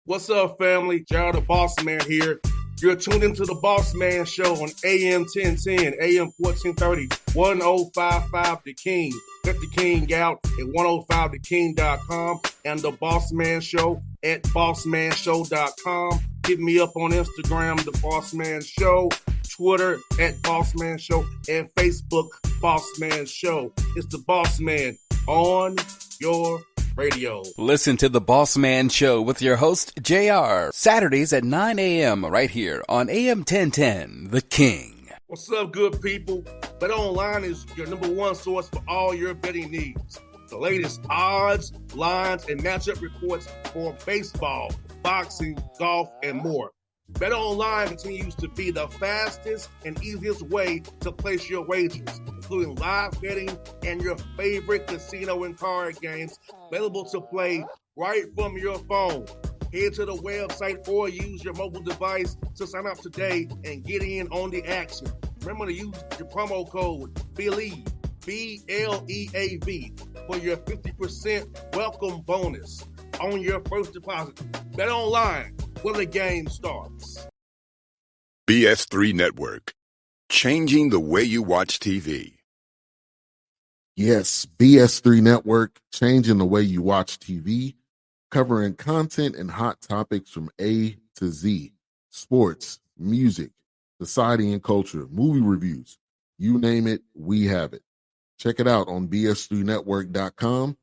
What's up, family? Gerald the Bossman here. You're tuned into the Bossman Show on AM 1010, AM 1430, 1055 The King. Let the King out at 105theking.com and the Bossman Show at bossmanshow.com. Hit me up on Instagram, The Bossman Show, Twitter at Bossman Show, and Facebook, Bossman Show. It's the Bossman on your radio. Listen to the Bossman Show with your host, JR, Saturdays at 9 a.m. right here on AM 1010, The King. What's up, good people? BetOnline is your number one source for all your betting needs. The latest odds, lines, and matchup reports for baseball, boxing, golf, and more. BetOnline continues to be the fastest and easiest way to place your wagers, including live betting and your favorite casino and card games available to play right from your phone. Head to the website or use your mobile device to sign up today and get in on the action. Remember to use your promo code BELIEVE, BLEAV, for your 50% welcome bonus on your first deposit. BetOnline, where the game starts. BS3 Network, changing the way you watch TV. Yes, BS3 Network, changing the way you watch TV, covering content and hot topics from A to Z, sports, music, society and culture, movie reviews, you name it, we have it. Check it out on bs3network.com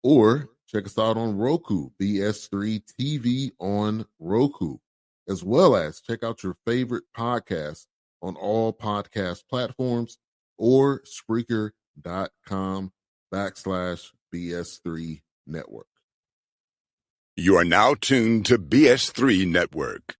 or check us out on Roku, BS3 TV on Roku, as well as check out your favorite podcast on all podcast platforms or Spreaker.com/BS3 Network. You are now tuned to BS3 Network.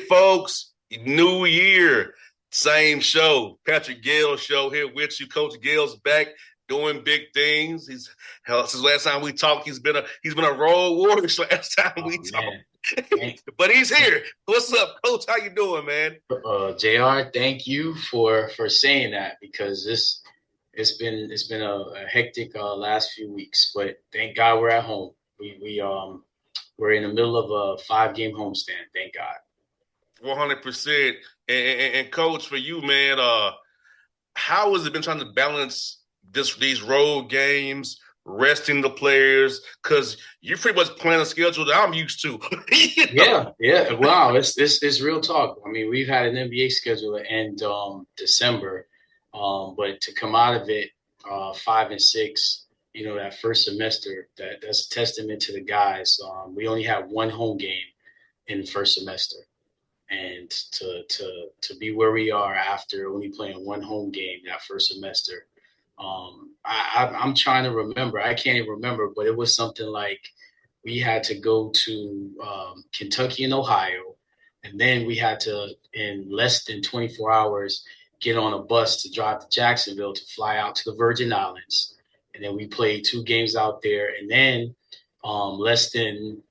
Folks, new year, same show. Patrick Gayle show here with you. Coach Gayle's back doing big things. Since last time we talked, he's been a road warrior. Last time we talked, but he's here. What's up, Coach? How you doing, man? JR, thank you for saying that, because it's been a hectic last few weeks, but thank God we're at home. We're in the middle of a 5-game homestand. Thank God. 100%. And Coach, for you, man, how has it been trying to balance these road games, resting the players? Because you're pretty much playing a schedule that I'm used to. Yeah. Wow, it's real talk. I mean, we've had an NBA schedule that end December, but to come out of it 5-6, that first semester, that's a testament to the guys. We only had one home game in the first semester. And to be where we are after only playing one home game that first semester, I'm trying to remember. I can't even remember, but it was something like we had to go to Kentucky and Ohio, and then we had to, in less than 24 hours, get on a bus to drive to Jacksonville to fly out to the Virgin Islands. And then we played 2 games out there. And then less than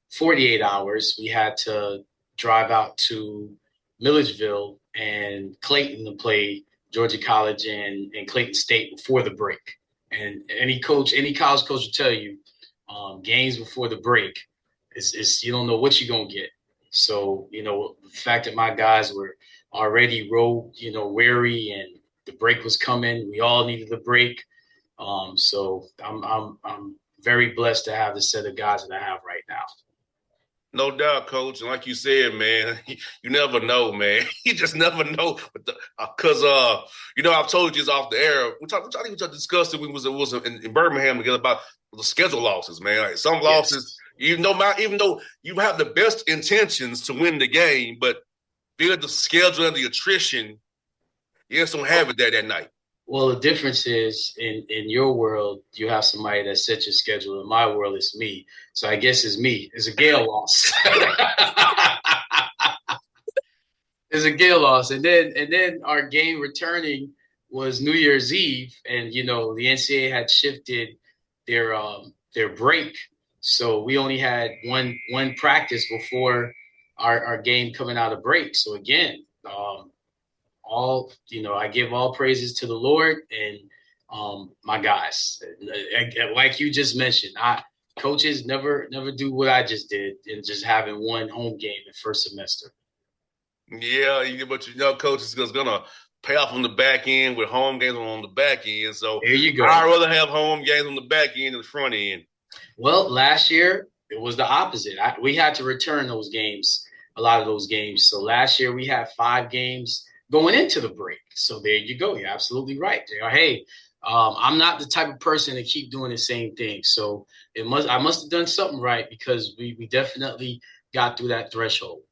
48 hours, we had to drive out to Milledgeville and Clayton to play Georgia College and Clayton State before the break. And any college coach will tell you, games before the break is you don't know what you're going to get. So, the fact that my guys were already road, weary, and the break was coming, we all needed the break. So I'm very blessed to have the set of guys that I have right now. No doubt, Coach. And like you said, man, you never know, man. You just never know. Because, I've told you this off the air. We discussed it when we was in Birmingham together about the schedule losses, man. Like some losses, even though you have the best intentions to win the game, but build the schedule and the attrition, you just don't have it there that night. Well, the difference is in your world, you have somebody that sets your schedule. In my world, it's me. So I guess it's me. It's a Gayle loss. It's a Gayle loss. And then our game returning was New Year's Eve. And, the NCAA had shifted their break. So we only had one practice before our game coming out of break. So again, I give all praises to the Lord and my guys. Like you just mentioned, coaches never do what I just did and just having one home game in first semester. Yeah, but coach is going to pay off on the back end with home games on the back end. So there you go. I'd rather have home games on the back end than the front end. Well, last year it was the opposite. We had to return those games, a lot of those games. So last year we had 5 games going into the break. So there you go. You're absolutely right. Hey, I'm not the type of person to keep doing the same thing. So I must have done something right because we definitely got through that threshold.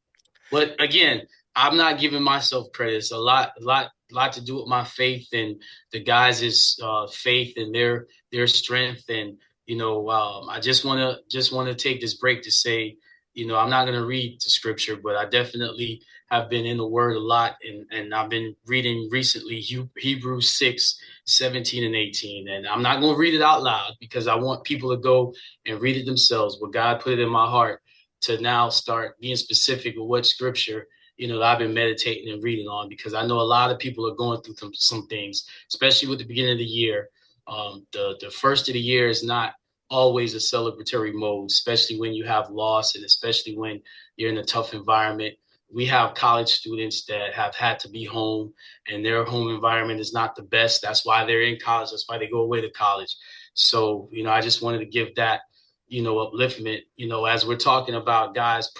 But again, I'm not giving myself credit. It's a lot to do with my faith and the guys' faith and their strength. And I just want to take this break to say, I'm not going to read the scripture, but I definitely have been in the Word a lot, and I've been reading recently Hebrews 6:17 and 18. And I'm not going to read it out loud because I want people to go and read it themselves. But God put it in my heart to now start being specific with what scripture that I've been meditating and reading on, because I know a lot of people are going through some things, especially with the beginning of the year. The first of the year is not always a celebratory mode, especially when you have loss and especially when you're in a tough environment. We have college students that have had to be home and their home environment is not the best. That's why they're in college. That's why they go away to college. So, I just wanted to give that, upliftment, as we're talking about guys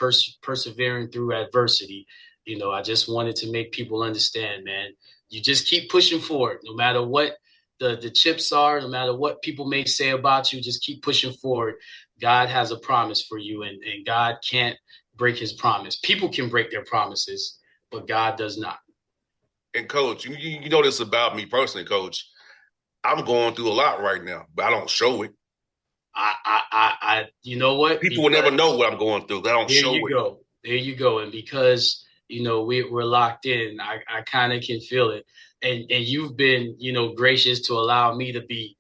persevering through adversity. I just wanted to make people understand, man, you just keep pushing forward, no matter what the chips are, no matter what people may say about you, just keep pushing forward. God has a promise for you, and God can't break his promise. People can break their promises, but God does not. And Coach, you know this about me personally, Coach. I'm going through a lot right now, but I don't show it. You know what? People will never know what I'm going through. I don't show it. There you go. And because, we're locked in, I kind of can feel it. And you've been, gracious to allow me to be,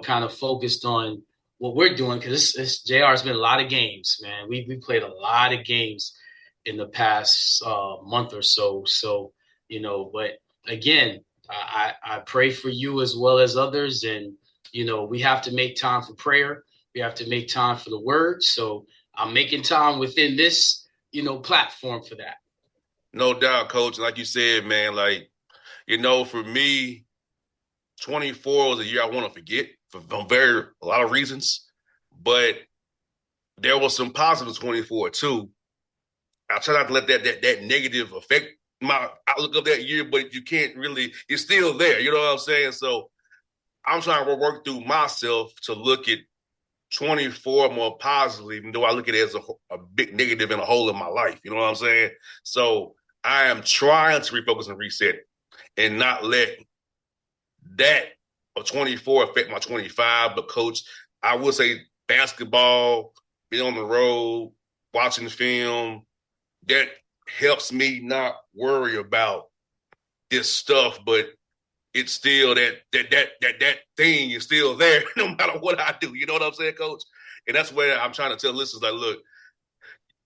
kind of focused on what we're doing. Because JR's been a lot of games, man. We played a lot of games in the past month or so. So, but again, I pray for you as well as others. And, we have to make time for prayer. We have to make time for the word. So I'm making time within this, platform for that. No doubt, Coach. Like you said, man, for me, 24 was a year I want to forget for a lot of reasons. But there was some positive 24 too. I try not to let that negative affect my outlook of that year, but you can't really, it's still there. You know what I'm saying? So I'm trying to work through myself to look at 24 more positively, even though I look at it as a big negative and a hole in my life. You know what I'm saying? So I am trying to refocus and reset and not let that of 24 affect my 25. But Coach, I would say basketball, being on the road, watching film, that helps me not worry about this stuff, but it's still that thing is still there no matter what I do. You know what I'm saying, Coach? And that's where I'm trying to tell listeners, look,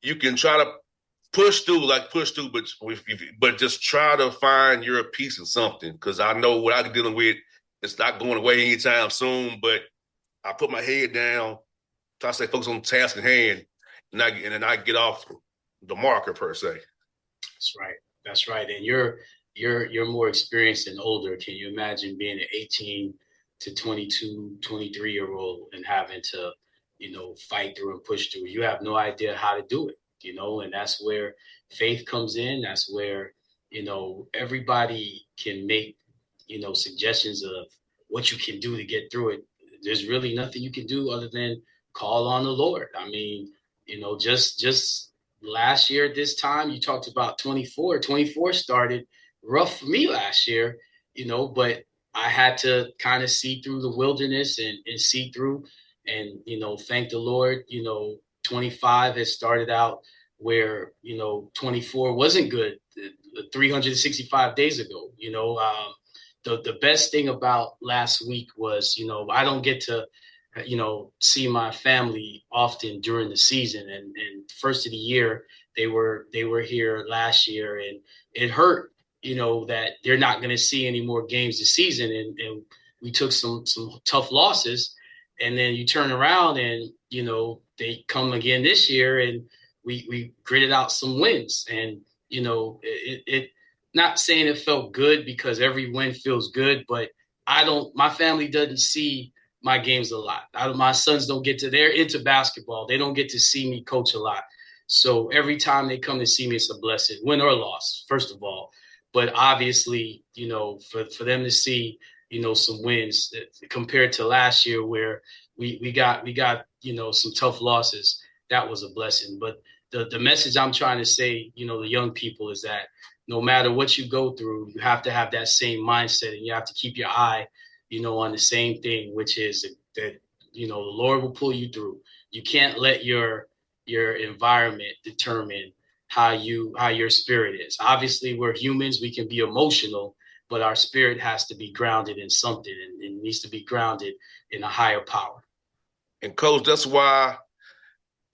you can try to push through, but just try to find your peace in something. Because I know what I'm dealing with, it's not going away anytime soon. But I put my head down, try to stay focused on the task at hand, and then I get off the marker per se. That's right. And you're more experienced and older. Can you imagine being an 18 to 22, 23-year-old and having to, fight through and push through? You have no idea how to do it, and that's where faith comes in. That's where, everybody can make, suggestions of what you can do to get through it. There's really nothing you can do other than call on the Lord. I mean, just last year at this time, you talked about 24. 24 started rough for me last year, but I had to kind of see through the wilderness and see through and, thank the Lord, 25 has started out where, 24 wasn't good 365 days ago. The best thing about last week was, I don't get to, see my family often during the season. And first of the year, they were here last year, and it hurt, that they're not going to see any more games this season. And we took some tough losses, and then you turn around and, they come again this year, and we gritted out some wins. And, it not saying it felt good, because every win feels good, but my family doesn't see my games a lot. My sons they're into basketball. They don't get to see me coach a lot. So every time they come to see me, it's a blessing, win or loss, first of all. But obviously, for them to see, some wins compared to last year where we got, some tough losses, that was a blessing. But the message I'm trying to say, the young people, is that no matter what you go through, you have to have that same mindset, and you have to keep your eye, on the same thing, which is that, the Lord will pull you through. You can't let your environment determine how your spirit is. Obviously, we're humans. We can be emotional, but our spirit has to be grounded in something, and it needs to be grounded in a higher power. And Coach, that's why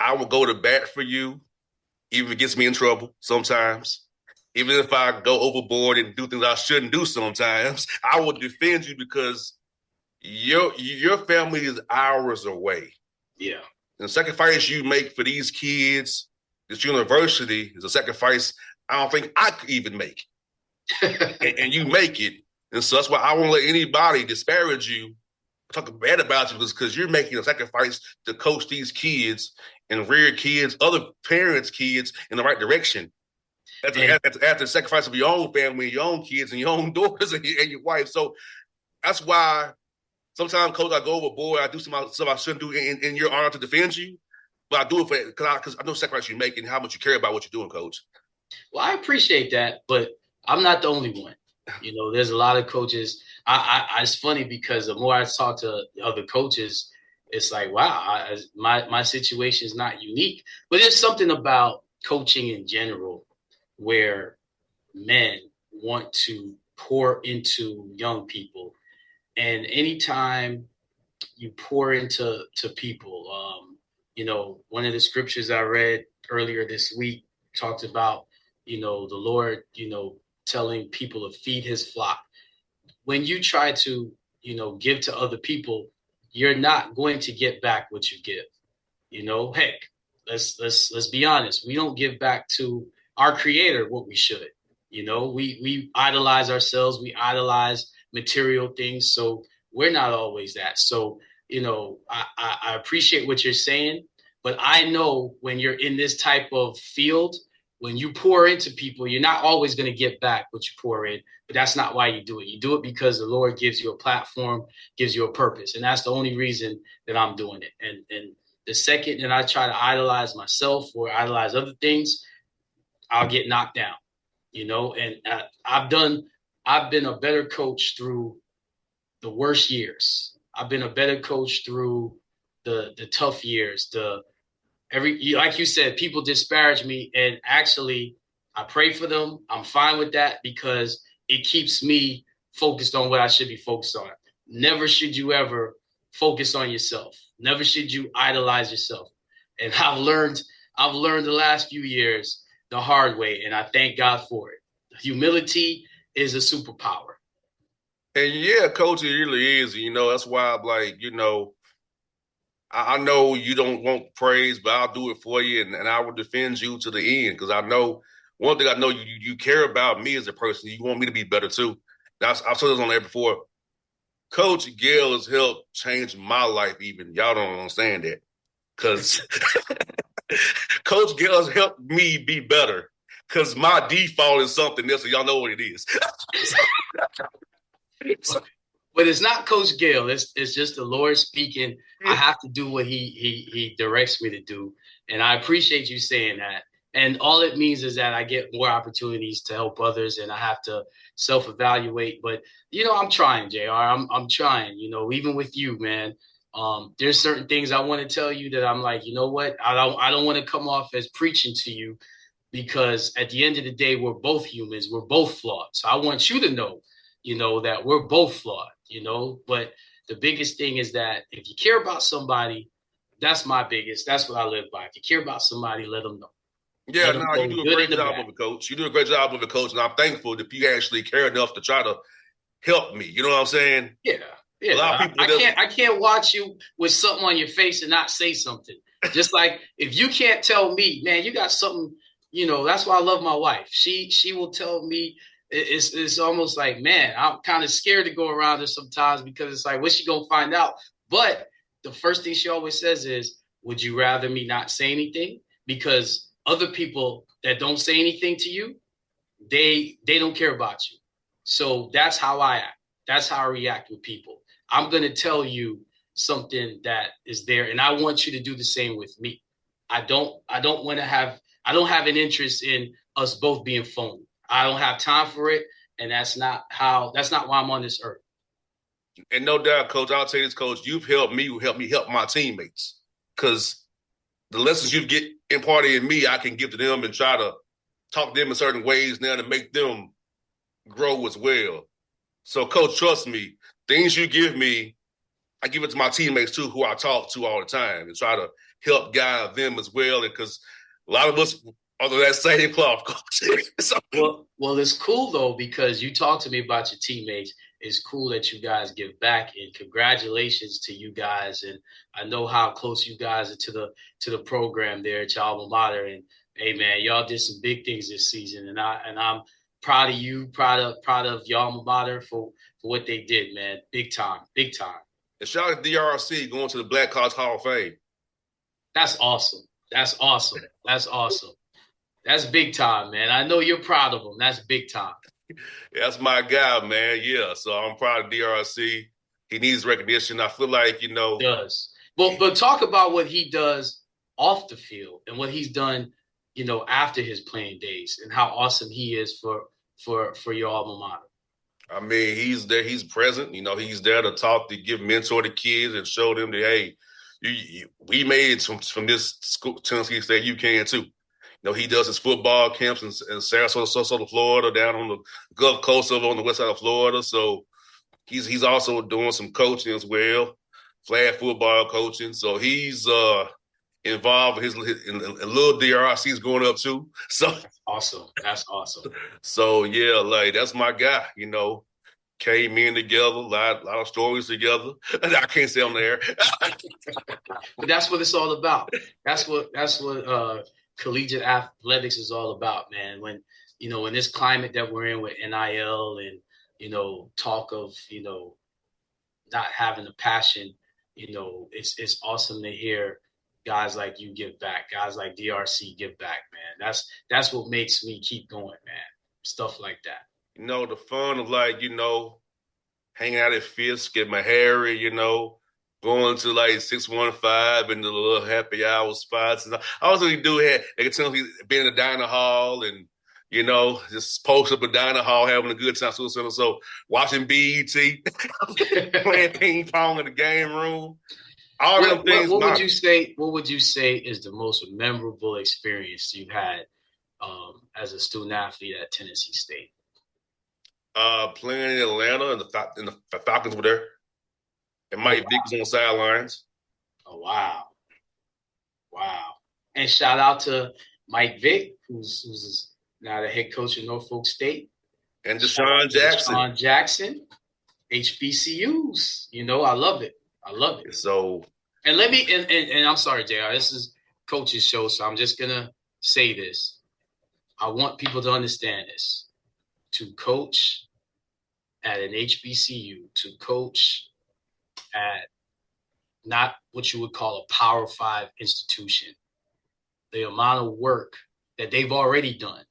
I will go to bat for you, even if it gets me in trouble sometimes. Even if I go overboard and do things I shouldn't do sometimes, I will defend you, because your family is hours away. Yeah. And the sacrifice you make for these kids, this university, is a sacrifice I don't think I could even make. and you make it. And so that's why I won't let anybody disparage you, talk bad about you, because you're making a sacrifice to coach these kids and rear kids, other parents' kids, in the right direction. After the sacrifice of your own family, your own kids, and your own daughters and your wife. So that's why sometimes, Coach, I go overboard. I do some stuff I shouldn't do in your honor to defend you. But I do it because I know the sacrifice you make and how much you care about what you're doing, Coach. Well, I appreciate that, but I'm not the only one. There's a lot of coaches. It's funny, because the more I talk to other coaches, it's like, wow, my situation is not unique. But there's something about coaching in general where men want to pour into young people. And anytime you pour into people, one of the scriptures I read earlier this week talked about, the Lord, telling people to feed his flock. When you try to, give to other people, you're not going to get back what you give. Heck, let's be honest. We don't give back to our creator what we should. We idolize ourselves. We idolize material things. So we're not always that. So, I appreciate what you're saying, but I know when you're in this type of field, when you pour into people, you're not always going to get back what you pour in, but that's not why you do it. You do it because the Lord gives you a platform, gives you a purpose. And that's the only reason that I'm doing it. And the second that I try to idolize myself or idolize other things, I'll get knocked down, and I've been a better coach through the worst years. I've been a better coach through the tough years. Like you said, people disparage me, and actually I pray for them. I'm fine with that, because it keeps me focused on what I should be focused on. Never should you ever focus on yourself. Never should you idolize yourself. And I've learned the last few years the hard way, and I thank God for it. Humility is a superpower. And yeah, Coach, it really is. That's why I'm like, I know you don't want praise, but I'll do it for you, and I will defend you to the end, because I know one thing I know you care about me as a person. You want me to be better too. I've said this on there before. Coach Gayle has helped change my life even. Y'all don't understand that, because Coach Gayle has helped me be better, because my default is something else, so y'all know what it is. But it's not Coach Gayle. It's just the Lord speaking. I have to do what he directs me to do. And I appreciate you saying that. And all it means is that I get more opportunities to help others, and I have to self-evaluate. But, I'm trying, JR. I'm trying, even with you, man. There's certain things I want to tell you that I'm like, you know what? I don't want to come off as preaching to you, because at the end of the day, we're both humans. We're both flawed. So I want you to know, that we're both flawed, but the biggest thing is that if you care about somebody, that's what I live by. If you care about somebody, let them know. Yeah, no, you do a great job of it, Coach. You do a great job of it, Coach, and I'm thankful that you actually care enough to try to help me. You know what I'm saying? Yeah. A lot of people I can't watch you with something on your face and not say something. Just like if you can't tell me, man, you got something, that's why I love my wife. She will tell me. It's almost like, man, I'm kind of scared to go around her sometimes, because it's like, what's she gonna find out? But the first thing she always says is, would you rather me not say anything? Because other people that don't say anything to you, they don't care about you. So that's how I act. That's how I react with people. I'm going to tell you something that is there, and I want you to do the same with me. I don't have an interest in us both being phony. I don't have time for it, and that's not why I'm on this earth. And no doubt, Coach, I'll tell you this, Coach, you've helped me help my teammates, because the lessons you get imparted in me, I can give to them and try to talk to them in certain ways now to make them grow as well. So, Coach, trust me, things you give me, I give it to my teammates too, who I talk to all the time, and try to help guide them as well. And because a lot of us are that same cloth, Coach. So, well, it's cool though, because you talk to me about your teammates. It's cool that you guys give back, and congratulations to you guys. And I know how close you guys are to the program there at your alma mater. And hey, man, y'all did some big things this season, and I'm proud of you, proud of your alma mater for what they did, man. Big time. And shout out to DRC going to the Black College Hall of Fame. That's awesome. That's big time, man. I know you're proud of them. That's big time. That's my guy, man. Yeah, so I'm proud of DRC. He needs recognition. I feel like, He does. But talk about what he does off the field and what he's done, after his playing days, and how awesome he is for your alma mater. I mean, he's there. He's present. He's there to talk, to give mentor to kids and show them that, hey, we made it from this school, Tennessee State. You can too. He does his football camps in Sarasota, Florida, down on the Gulf Coast over on the west side of Florida. So he's also doing some coaching as well, flag football coaching. So he's involved in little DRC's going up too. So That's awesome. So yeah, like that's my guy. Came in together, a lot of stories together. I can't say on the air. But that's what it's all about. That's what collegiate athletics is all about, man. When in this climate that we're in with NIL and talk of not having the passion, it's awesome to hear guys like you give back, guys like DRC give back, man. That's what makes me keep going, man. Stuff like that. The fun of hanging out at Fisk and Meharry, going to like 615 and the little happy hour spots. And also we do have, they can tell me being in the diner hall and, just post up a diner hall, having a good time. So watching BET, playing ping pong in the game room. All them things. What would you say is the most memorable experience you've had as a student athlete at Tennessee State? Playing in Atlanta, and the Falcons were there, and Mike Vick was on the sidelines. Oh wow! And shout out to Mike Vick, who's now the head coach of Norfolk State, and Deshaun Jackson, HBCUs. I love it. So, and let me and I'm sorry, JR. This is Coach's show, so I'm just gonna say this. I want people to understand this. To coach at an HBCU, to coach at not what you would call a Power 5 institution, the amount of work that they've already done.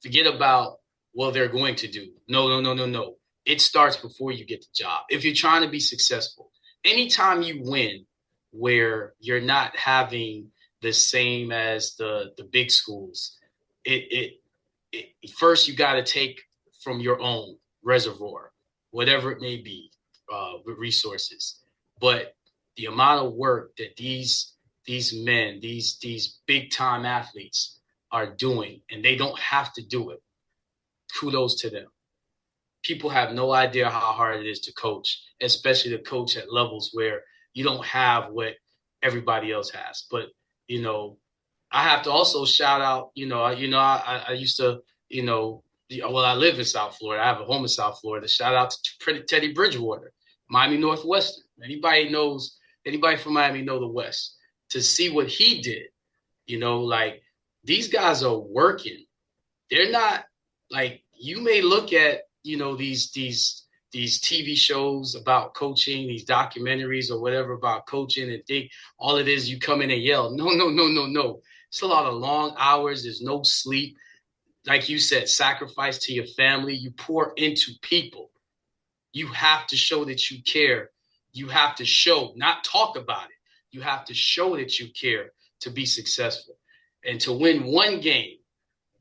Forget about what they're going to do. No. It starts before you get the job. If you're trying to be successful, anytime you win where you're not having the same as the big schools. First, you got to take from your own reservoir, whatever it may be, resources. But the amount of work that these men, these big time athletes are doing, and they don't have to do it. Kudos to them. People have no idea how hard it is to coach, especially to coach at levels where you don't have what everybody else has. But, I have to also shout out, I used to, I live in South Florida. I have a home in South Florida. Shout out to Teddy Bridgewater, Miami Northwestern. Anybody from Miami know the West. To see what he did, these guys are working. They're not like, you may look at, these TV shows about coaching, these documentaries or whatever about coaching, and think all it is, you come in and yell. No. It's a lot of long hours. There's no sleep. Like you said, sacrifice to your family. You pour into people. You have to show that you care. You have to show, not talk about it. You have to show that you care to be successful. And to win one game,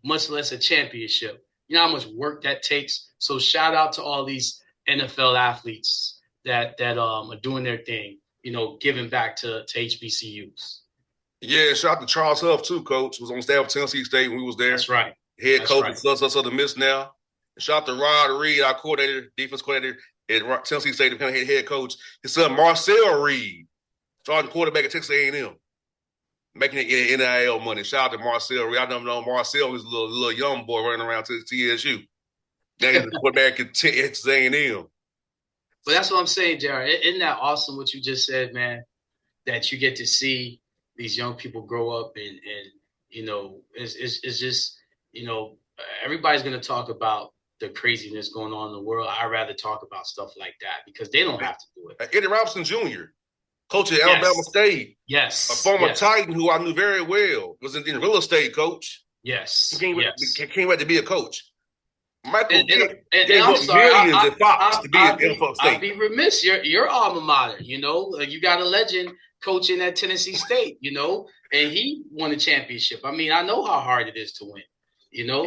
much less a championship, you know how much work that takes? So shout out to all these NFL athletes that are doing their thing, giving back to HBCUs. Yeah, shout out to Charles Huff too, coach. Was on staff of Tennessee State when we was there. That's right. Head coach of us of the Miss now. And shout out to Rod Reed, our coordinator, defense coordinator at Tennessee State, becoming head coach. His son Marcel Reed, starting quarterback at Texas A&M, making it NIL money. Shout out to Marcel Reed. I don't know Marcel was a little young boy running around to TSU. Now he's the quarterback at Texas A&M. But that's what I'm saying, Jared. Isn't that awesome what you just said, man? That you get to see these young people grow up and it's just, everybody's going to talk about the craziness going on in the world. I'd rather talk about stuff like that because they don't have to do it. Eddie Robinson Jr., coach at Alabama State. Yes. A former Titan who I knew very well, was in real estate, coach. Yes. He came back to be a coach. Michael and I'm sorry, millions at Fox to be at NFL State. I'd be remiss. Your alma mater, you got a legend coaching at Tennessee State, and he won a championship. I mean, I know how hard it is to win,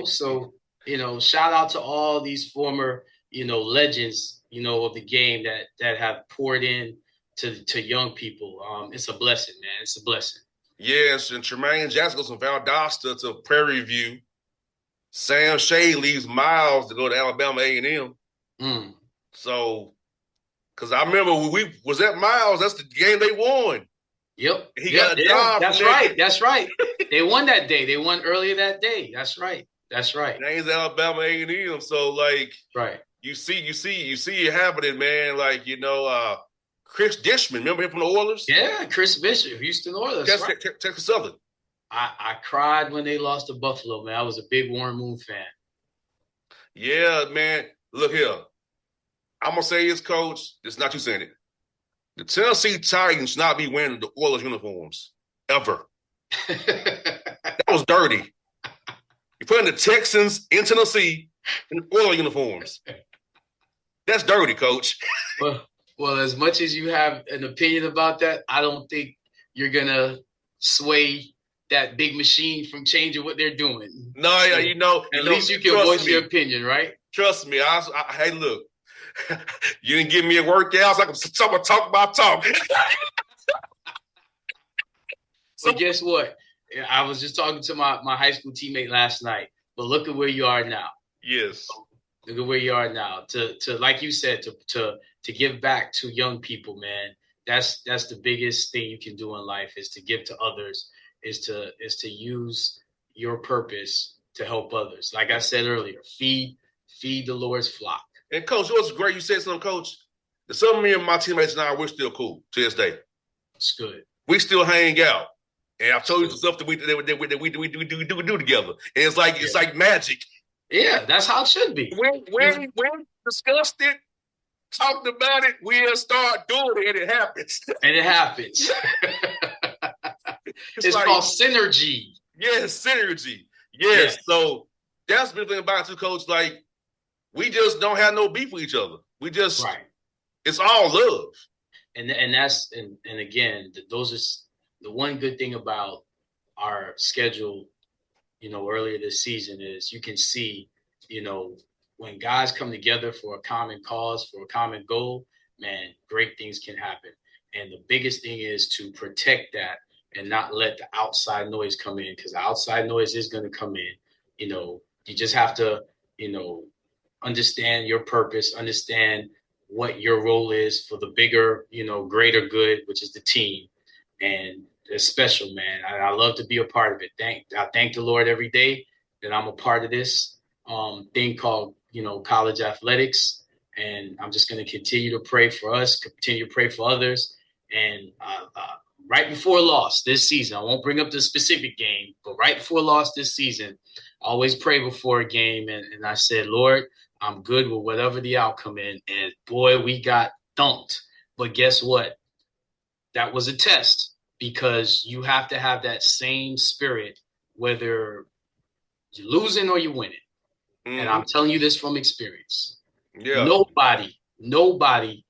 so, shout out to all these former, legends, of the game that have poured in to young people. It's a blessing, man. It's a blessing. Yes, and Tremaine Jackson goes from Valdosta to Prairie View. Sam Shea leaves Miles to go to Alabama A&M. So, because I remember when we was at Miles, that's the game they won. Yep. He got a job. That's right. They won that day. They won earlier that day. That's right. Now he's Alabama A&M. So, right. You see it happening, man. Chris Dishman, remember him from the Oilers? Yeah, Chris Bishop, Houston Oilers. Texas Southern. I cried when they lost to Buffalo, man. I was a big Warren Moon fan. Yeah, man. Look here. I'm going to say this, Coach. It's not you saying it. The Tennessee Titans should not be wearing the Oilers uniforms. Ever. That was dirty. You're putting the Texans in Tennessee in Oilers uniforms. That's dirty, Coach. Well, as much as you have an opinion about that, I don't think you're going to sway that big machine from changing what they're doing. No, at least you can voice your opinion, right? Trust me. Hey, look, you didn't give me a workout, so I'm going to talk about talk. So guess what? I was just talking to my high school teammate last night, but look at where you are now. Yes. Look at where you are now. To like you said, to give back to young people, man. That's the biggest thing you can do in life, is to give to others. Is to use your purpose to help others. Like I said earlier, feed the Lord's flock. And Coach, it was great. You said something, Coach. Some of me and my teammates and I, we're still cool to this day. It's good. We still hang out. And I've told you the stuff that we do together. And it's like magic. Yeah, that's how it should be. When discussed it, talked about it, we'll start doing it, and it happens. It's called synergy. Yes, synergy. Yes. Yeah. So that's the thing about it too, Coach. We just don't have no beef with each other. We just It's all love. And again, those are the one good thing about our schedule, earlier this season is you can see, when guys come together for a common cause, for a common goal, man, great things can happen. And the biggest thing is to protect that and not let the outside noise come in, because the outside noise is going to come in. You just have to, understand your purpose, understand what your role is for the bigger, greater good, which is the team. And it's special, man. I love to be a part of it. I thank the Lord every day that I'm a part of this thing called, college athletics. And I'm just going to continue to pray for us, continue to pray for others. And right before loss this season, I won't bring up the specific game, but right before loss this season, I always pray before a game. And I said, Lord, I'm good with whatever the outcome is. And boy, we got thumped. But guess what? That was a test, because you have to have that same spirit, whether you're losing or you're winning. Mm-hmm. And I'm telling you this from experience. Yeah. Nobody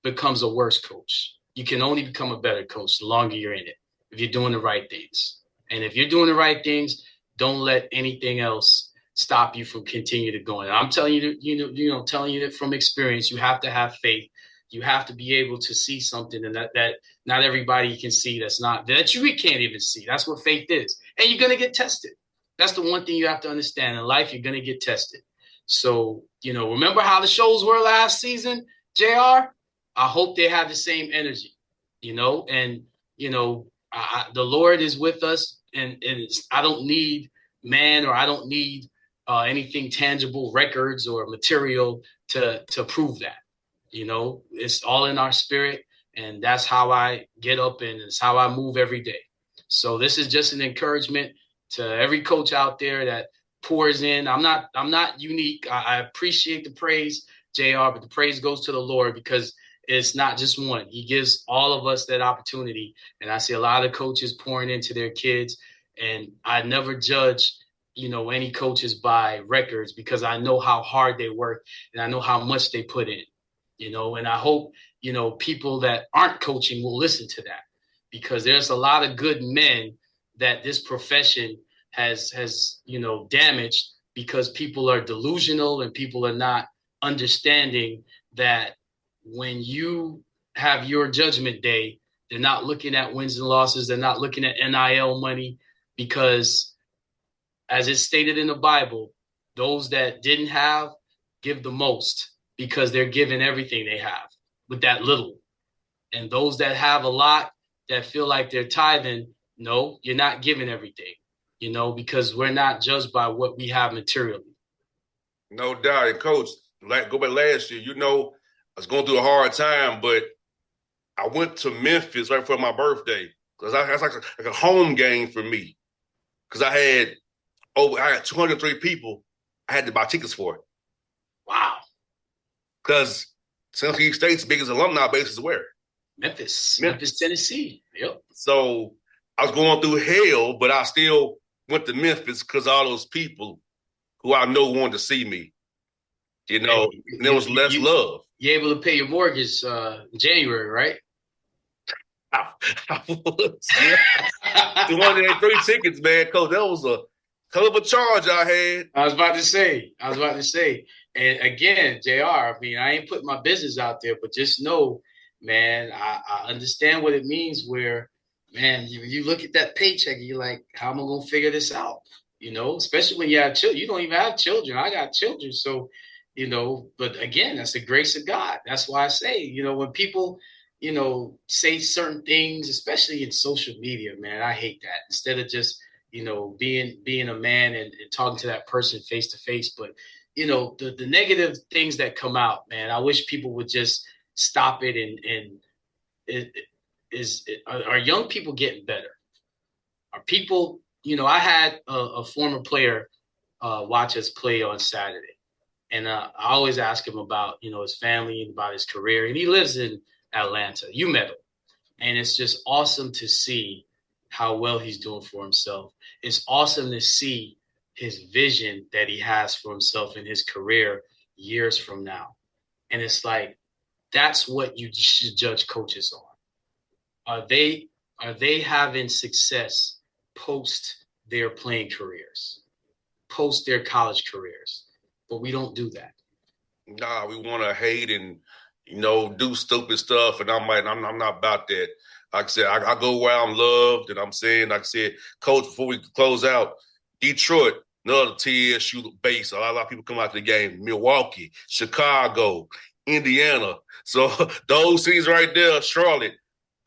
becomes a worse coach. You can only become a better coach the longer you're in it, if you're doing the right things. And if you're doing the right things, don't let anything else stop you from continue to going. I'm telling you, telling you that from experience. You have to have faith. You have to be able to see something and that not everybody can see, that you can't even see. That's what faith is. And you're going to get tested. That's the one thing you have to understand. In life, you're going to get tested. So, remember how the shows were last season, JR? I hope they have the same energy, and, the Lord is with us, and I don't need man, or I don't need anything tangible, records or material to prove that. It's all in our spirit, and that's how I get up, and it's how I move every day. So this is just an encouragement to every coach out there that pours in. I'm not unique. I appreciate the praise, JR, but the praise goes to the Lord, because it's not just one. He gives all of us that opportunity. And I see a lot of coaches pouring into their kids, and I never judge, any coaches by records, because I know how hard they work and I know how much they put in, and I hope, people that aren't coaching will listen to that, because there's a lot of good men that this profession has damaged, because people are delusional and people are not understanding that when you have your judgment day, they're not looking at wins and losses. They're not looking at NIL money, because as it's stated in the Bible, those that didn't have give the most, because they're giving everything they have with that little. And those that have a lot, that feel like they're tithing, no, you're not giving everything, because we're not judged by what we have materially. No doubt. And Coach, go back last year, I was going through a hard time, but I went to Memphis right before my birthday, because that's like a home game for me, because I had 203 people I had to buy tickets for. Wow. Because Tennessee State's biggest alumni base is where? Memphis, Tennessee. Yep. So I was going through hell, but I still went to Memphis because all those people who I know wanted to see me. And there was less love. You able to pay your mortgage in January, right? I was. Yeah. 203 tickets, man, Coach. That was a hell of a charge I had. I was about to say. And again, JR, I ain't putting my business out there, but just know, man, I understand what it means where, man, you look at that paycheck and you're like, how am I going to figure this out? Especially when you have children. You don't even have children. I got children. So, but again, that's the grace of God. That's why I say, when people, say certain things, especially in social media, man, I hate that. Instead of just, being a man and talking to that person face to face. But, the negative things that come out, man, I wish people would just stop it. Are young people getting better? Are people, I had a former player watch us play on Saturday. And I always ask him about, his family and about his career. And he lives in Atlanta. You met him. And it's just awesome to see how well he's doing for himself. It's awesome to see his vision that he has for himself in his career years from now. And it's like, that's what you should judge coaches on. Are they having success post their playing careers, post their college careers, but we don't do that. Nah, we want to hate and, do stupid stuff. And I'm not about that. Like I said, I go where I'm loved. And I'm saying, like I said, Coach, before we close out, Detroit, another TSU base. A lot of people come out to the game. Milwaukee, Chicago, Indiana. So those cities right there, Charlotte,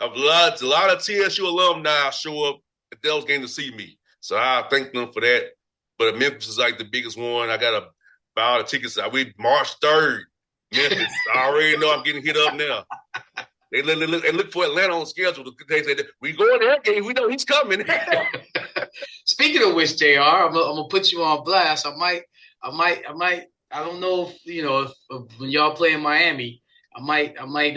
a lot of TSU alumni show up at those games to see me. So I thank them for that. But Memphis is like the biggest one. I got to buy all the tickets. We March 3rd, Memphis. I already know I'm getting hit up now. They look for Atlanta on schedule. They say, we going to that game. We know he's coming. Speaking of which, JR, I'm gonna put you on blast. I might. I don't know if when y'all play in Miami, I might need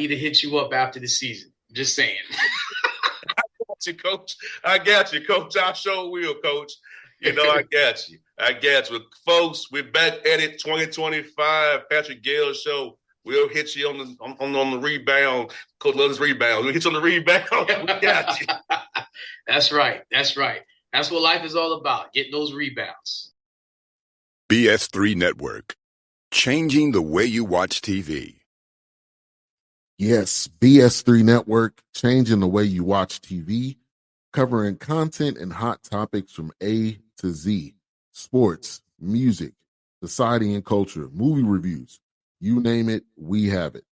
to hit you up after the season. Just saying. I got you, Coach. I sure will, Coach. I got you. Folks, we're back at it 2025, Patrick Gayle Show. We'll hit you on the rebound. Coach loves rebound. We'll hit you on the rebound. We got you. That's right. That's what life is all about, getting those rebounds. BS3 Network. Changing the way you watch TV. Yes, BS3 Network, changing the way you watch TV, covering content and hot topics from A to Z, sports, music, society and culture, movie reviews, you name it, we have it.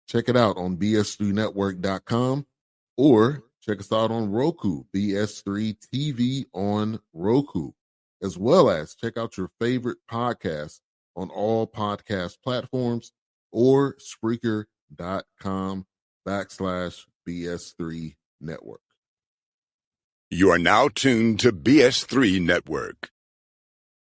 Check it out on bs3network.com or check us out on Roku, BS3 TV on Roku, as well as check out your favorite podcasts on all podcast platforms or Spreaker.com/BS3 Network. You are now tuned to BS3 Network.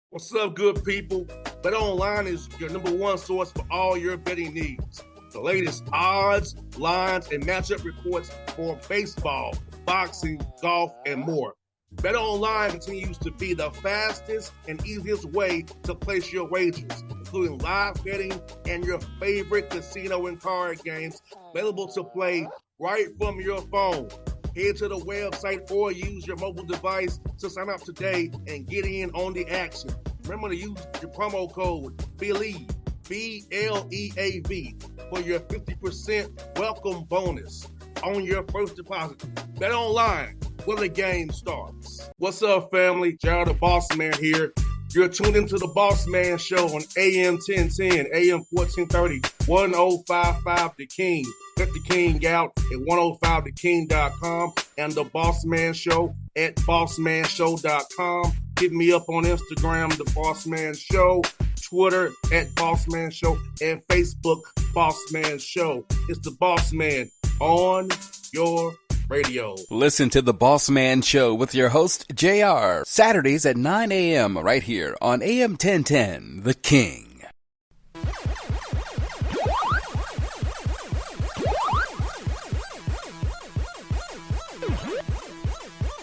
What's up, good people? Bet Online is your number one source for all your betting needs. The latest odds, lines, and matchup reports for baseball, boxing, golf, and more. Bet Online continues to be the fastest and easiest way to place your wagers, including live betting and your favorite casino and card games available to play right from your phone. Head to the website or use your mobile device to sign up today and get in on the action. Remember to use your promo code BELIEVE, BLEAV, for your 50% welcome bonus on your first deposit. Bet Online, where the game starts. What's up, family? Jared the Bossman here. You're tuned into the Bossman Show on AM 1010, AM 1430, 1055 The King. Check The King out at 105theking.com and the Bossman Show at bossmanshow.com. Hit me up on Instagram, The Bossman Show, Twitter at Bossman Show, and Facebook, Bossman Show. It's the Bossman on your radio. Listen to the Bossman Show with your host, JR, Saturdays at 9 a.m. right here on AM 1010, The King.